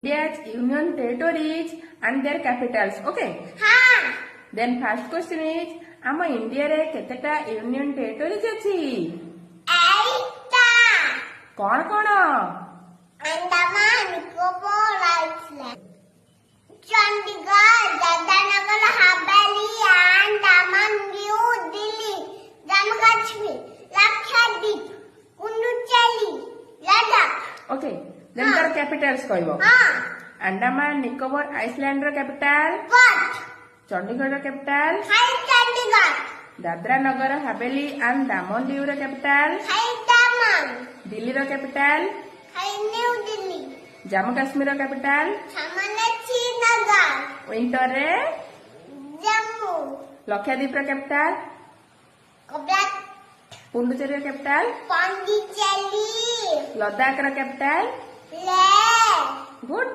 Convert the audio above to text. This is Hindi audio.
India's union territories and their capitals. Okay. हाँ. Then first question is, आम इंडिया रे केतेटा यूनियन टेरिटोरीज अछि? 8टा. कौन कौन? Andaman Nicobar island, Chandigarh, Dadra Nagar Haveli, Andaman, new Delhi, Jammu Kashmir, Lakshadweep, Puducherry, Ladakh. Okay. Then their capitals कहबो. हाँ. Andaman Nicobar island row capital? What? Chandigarh row capital? Hi Chandigarh. Dadra Nagar Haveli and दामन दीव रो कैपिटल? हाय दामन. दिल्ली रो कैपिटल? हाय न्यू दिल्ली. जम्मू कश्मीर रो कैपिटल? सामान्य श्रीनगर. विंटर रे? जम्मू. लक्षद्वीप रो कैपिटल? कब्लाक. पुडुचेरी रो कैपिटल? पांडिचेरी. लद्दाख रो कैपिटल? ले. गुड.